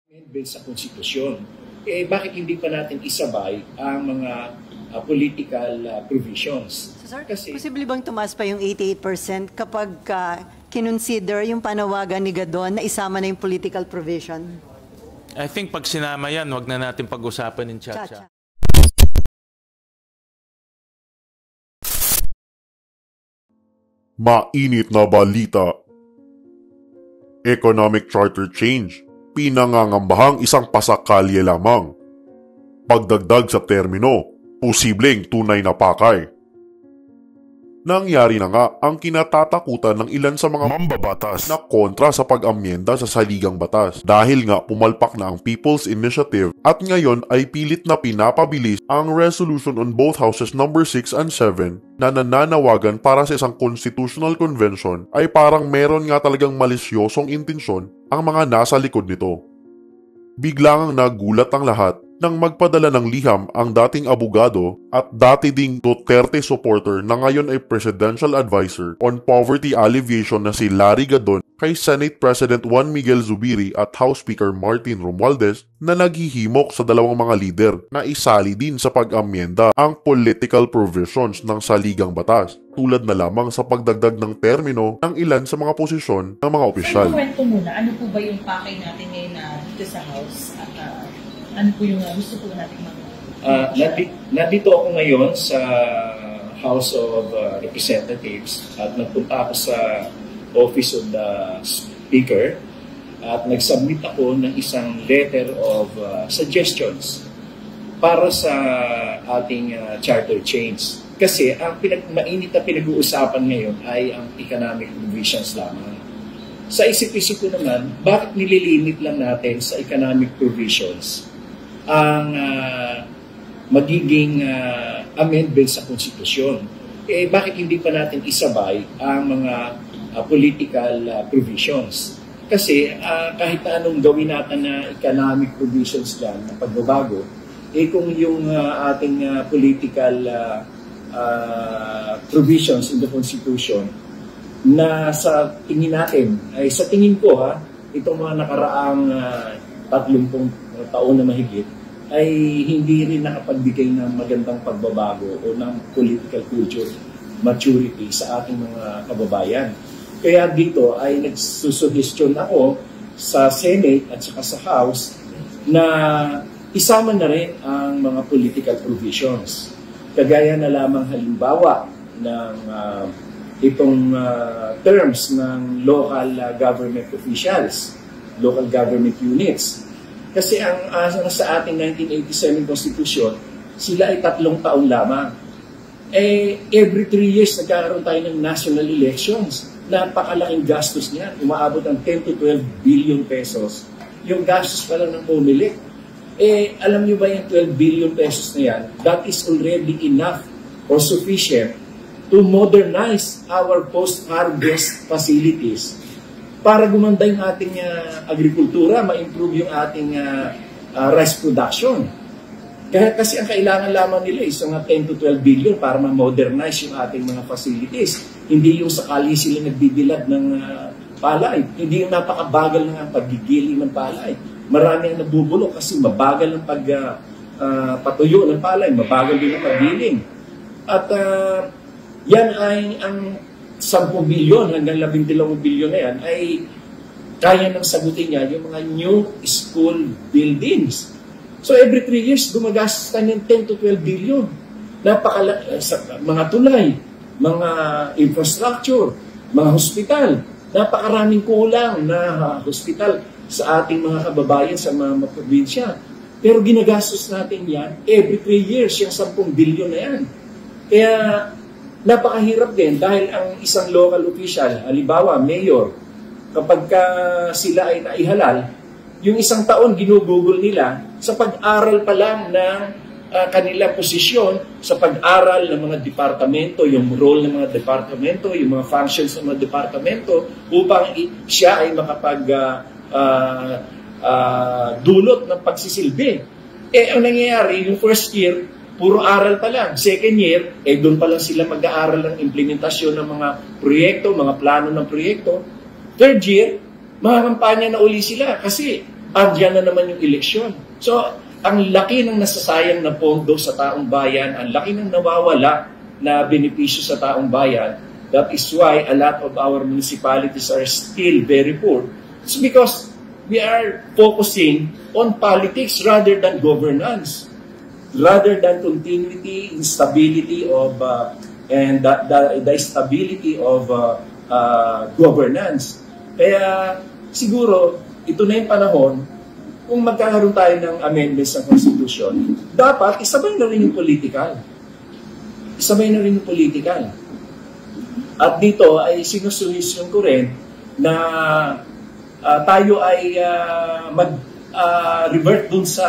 Based sa konstitusyon. Bakit hindi pa natin isabay ang mga political provisions? So, sir, posible bang tumaas pa yung 88% kapag kinonsider yung panawagan ni Gadon na isama na yung political provision? I think pag sinama yan, wag na natin pag-usapan ng Chacha. Mainit na balita. Economic Charter Change. Pinangangambahang isang pasakalye lamang. Pagdagdag sa termino, posibleng tunay na pakay. Nangyari na nga ang kinatatakutan ng ilan sa mga mambabatas na kontra sa pag-amyenda sa saligang batas dahil nga pumalpak na ang People's Initiative at ngayon ay pilit na pinapabilis ang resolution on both houses number 6 and 7 na nananawagan para sa isang constitutional convention ay parang meron nga talagang malisyosong intensyon ang mga nasa likod nito. Biglang nagulat ang lahat nang magpadala ng liham ang dating abogado at dati ding Duterte supporter na ngayon ay Presidential Advisor on Poverty Alleviation na si Larry Gadon kay Senate President Juan Miguel Zubiri at House Speaker Martin Romualdez na naghihimok sa dalawang mga lider na isali din sa pag-amyenda ang political provisions ng saligang batas tulad na lamang sa pagdagdag ng termino ng ilan sa mga posisyon ng mga opisyal. Kwento muna, ano po ba yung pakay natin ngayon dito sa House at ano po yung gusto po natin nandito ako ngayon sa House of Representatives at nagpunta ako sa Office of the Speaker at nag-submit ako ng isang letter of suggestions para sa ating charter change. Kasi ang mainit na pinag-uusapan ngayon ay ang economic provisions lamang. Sa isip-isip ko naman, bakit nililimit lang natin sa economic provisions ang magiging amendment sa konstitusyon? Bakit hindi pa natin isabay ang mga political provisions? Kasi kahit na anong gawin natin na economic provisions lang na pagbabago, kung yung ating political provisions in the Constitution na sa tingin natin, ay sa tingin ko itong mga nakaraang 30 taon na mahigit, ay hindi rin nakapagbigay ng magandang pagbabago o ng political culture maturity sa ating mga kababayan. Kaya dito ay nagsusuggestyon ako sa Senate at saka sa House na isama na rin ang mga political provisions. Kagaya na lamang halimbawa ng itong terms ng local government officials, local government units. Kasi ang sa ating 1987 Constitution, sila ay 3 taon lamang. Every 3 years nagkakaroon tayo ng national elections. Napakalaking gastos niyan. Umaabot ng 10 to 12 billion pesos. Yung gastos pa lang ng POMELEC. Alam niyo ba yung 12 billion pesos na yan? That is already enough or sufficient to modernize our post-harvest facilities para gumanda yung ating agrikultura, ma-improve yung ating rice production. Kasi ang kailangan lamang nila is mga 10 to 12 billion para ma-modernize yung ating mga facilities. Hindi yung sakali sila nagbibilad ng palay. Hindi yung napakabagal ng paggigiling ng palay. Marami ang nabubulok kasi mabagal ang patuyo ng palay, mabagal din ang paggiling. At yan ay ang 10 bilyon hanggang 12 bilyon na yan ay kaya nang sagutin niya yung mga new school buildings. So every 3 years, gumagastos tayo ng 10 to 12 billion. Mga tulay, mga infrastructure, mga hospital. Napakaraming kulang na hospital sa ating mga kababayan sa mga probinsya. Pero ginagastos natin yan every 3 years, yung 10 billion na yan. Kaya napakahirap din dahil ang isang local official, halimbawa, mayor, kapag sila ay naihalal, yung isang taon ginugugol nila sa pag-aral pa lang ng kanilang posisyon, sa pag-aral ng mga departamento, yung role ng mga departamento, yung mga functions ng mga departamento, upang siya ay dulot ng pagsisilbi. Ang nangyayari, yung first year, puro aral pa lang. Second year, doon pa lang sila mag-aaral ng implementasyon ng mga proyekto, mga plano ng proyekto. Third year, mga kampanya na uli sila kasi Diyan na naman yung eleksyon. So, ang laki ng nasasayang na pondo sa taong bayan, ang laki ng nawawala na benepisyo sa taong bayan. That is why a lot of our municipalities are still very poor. It's because we are focusing on politics rather than governance, rather than continuity, instability of and the stability of governance. Kaya siguro ito na yung panahon kung magkakaroon tayo ng amendments ng Constitution, dapat isabay na rin yung political. Isabay na rin yung political. At dito ay sinusuhisyon ko rin na tayo ay mag-revert dun sa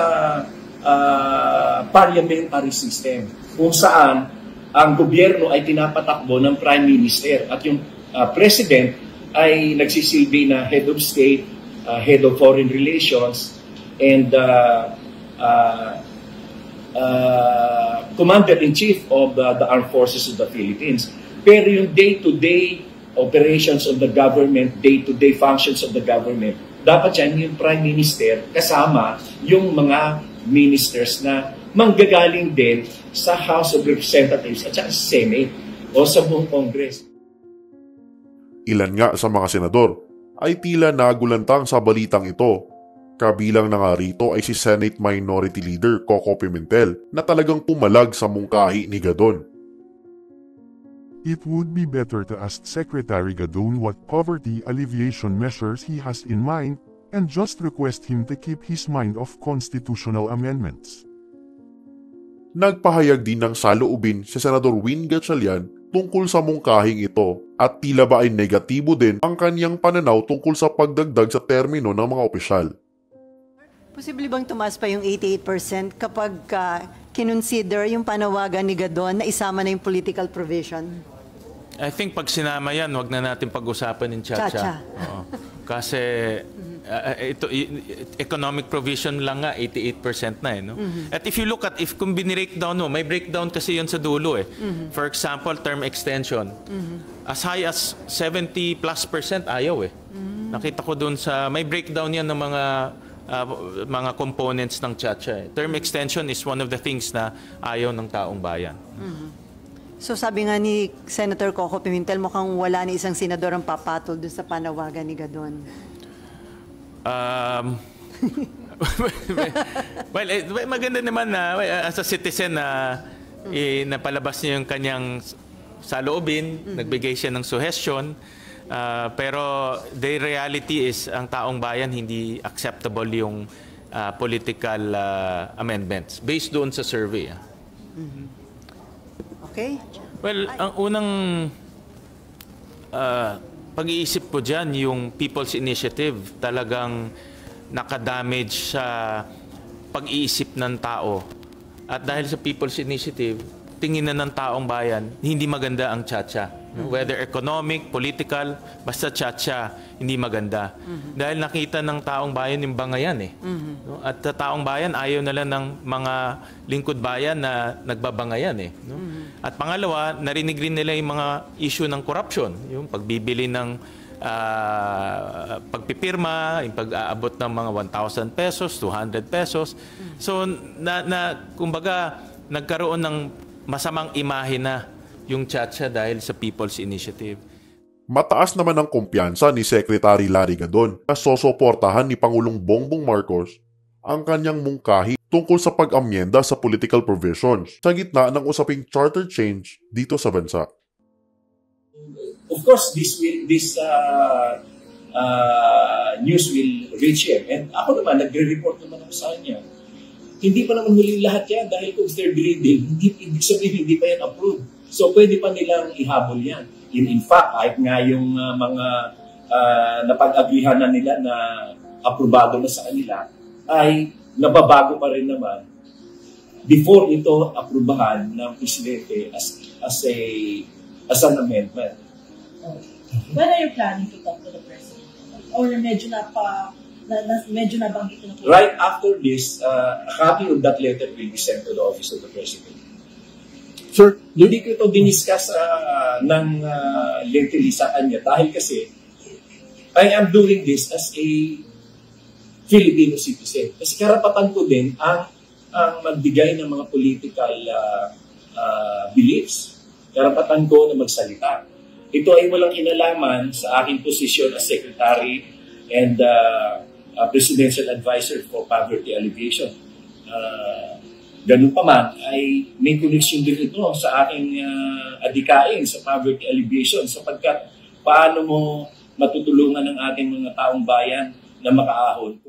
parliamentary system kung saan ang gobyerno ay tinapatakbo ng Prime Minister at yung President ay nagsisilbi na head of state, head of foreign relations, and Commander-in-Chief of the Armed Forces of the Philippines. Pero yung day-to-day operations of the government, day-to-day functions of the government, dapat yan yung Prime Minister kasama yung mga ministers na manggagaling din sa House of Representatives at sa Senate o sa buong Congress. Ilan nga sa mga senador ay tila nagulantang sa balitang ito. Kabilang na nga rito ay si Senate Minority Leader Coco Pimentel na talagang pumalag sa mungkahi ni Gadon. It would be better to ask Secretary Gadon what poverty alleviation measures he has in mind and just request him to keep his mind off constitutional amendments. Nagpahayag din ng saloobin si Senador Win Gatchalian tungkol sa mungkahing ito at tila ba ay negatibo din ang kanyang pananaw tungkol sa pagdagdag sa termino ng mga opisyal. Posible bang tumaas pa yung 88% kapag kinonsider yung panawagan ni Gadon na isama na yung political provision? I think pag sinama yan, wag na natin pag-usapan yung Chacha. Kasi economic provision lang nga, 88% na eh. No? At if you look at, kung binirake-down mo, may breakdown kasi yun sa dulo eh. For example, term extension. As high as 70+% ayaw eh. Nakita ko dun sa, may breakdown yan ng mga components ng Chacha. Term extension is one of the things na ayaw ng taong bayan. So sabi nga ni Senator Coco Pimentel, mukhang wala ni isang senador ang papatol dun sa panawagan ni Gadon. Well, maganda naman na as a citizen na napalabas niya yung kanyang saloobin, nagbigay siya ng suggestion. Pero the reality is ang taong bayan hindi acceptable yung political amendments based doon sa survey. Okay? Well, ang unang pag-iisip ko dyan, yung People's Initiative talagang nakadamage sa pag-iisip ng tao. At dahil sa People's Initiative, tingin na ng taong bayan, hindi maganda ang Chacha. Whether economic, political, basta Chacha, hindi maganda. Dahil nakita ng taong bayan yung bangayan eh. At sa taong bayan, ayaw na lang ng mga lingkod bayan na nagbabangayan eh. At pangalawa, narinig rin nila yung mga issue ng corruption. Yung pagbibili ng pagpipirma, yung pag-aabot ng mga 1,000 pesos, 200 pesos. So, kumbaga, nagkaroon ng masamang imahe na yung Chacha dahil sa People's Initiative. Mataas naman ang kumpiyansa ni Secretary Larry Gadon na sosoportahan ni Pangulong Bongbong Marcos ang kanyang mungkahi tungkol sa pag-amyenda sa political provisions sa gitna ng usaping charter change dito sa bansa. Of course, this news will reach him. And ako naman, nagre-report naman ako sa kanya. Hindi pa naman huling lahat yan dahil kung third reading, ibig sabihin hindi pa yan approved. So pwede pa nilang ihabol yan. In fact, kahit nga yung mga napag-aglihan na nila na aprobado na sa kanila, ay nababago pa rin naman before ito aprubahan ng Presidente as an amendment. When are you planning to talk to the President? Or medyo nabanggit na po? Right after this, a copy of that letter will be sent to the Office of the President. Sir, hindi ko ito diniscuss ng lengthily sa kanya dahil kasi I am doing this as a Filipino citizen. Kasi karapatan ko din ang magbigay ng mga political beliefs. Karapatan ko na magsalita. Ito ay walang kinalaman sa aking posisyon as Secretary and Presidential Advisor for Poverty Alleviation. Ganun pa man, ay may connection din ito sa aking adikain sa poverty alleviation sapagkat paano mo matutulungan ang ating mga taong bayan na makaahon.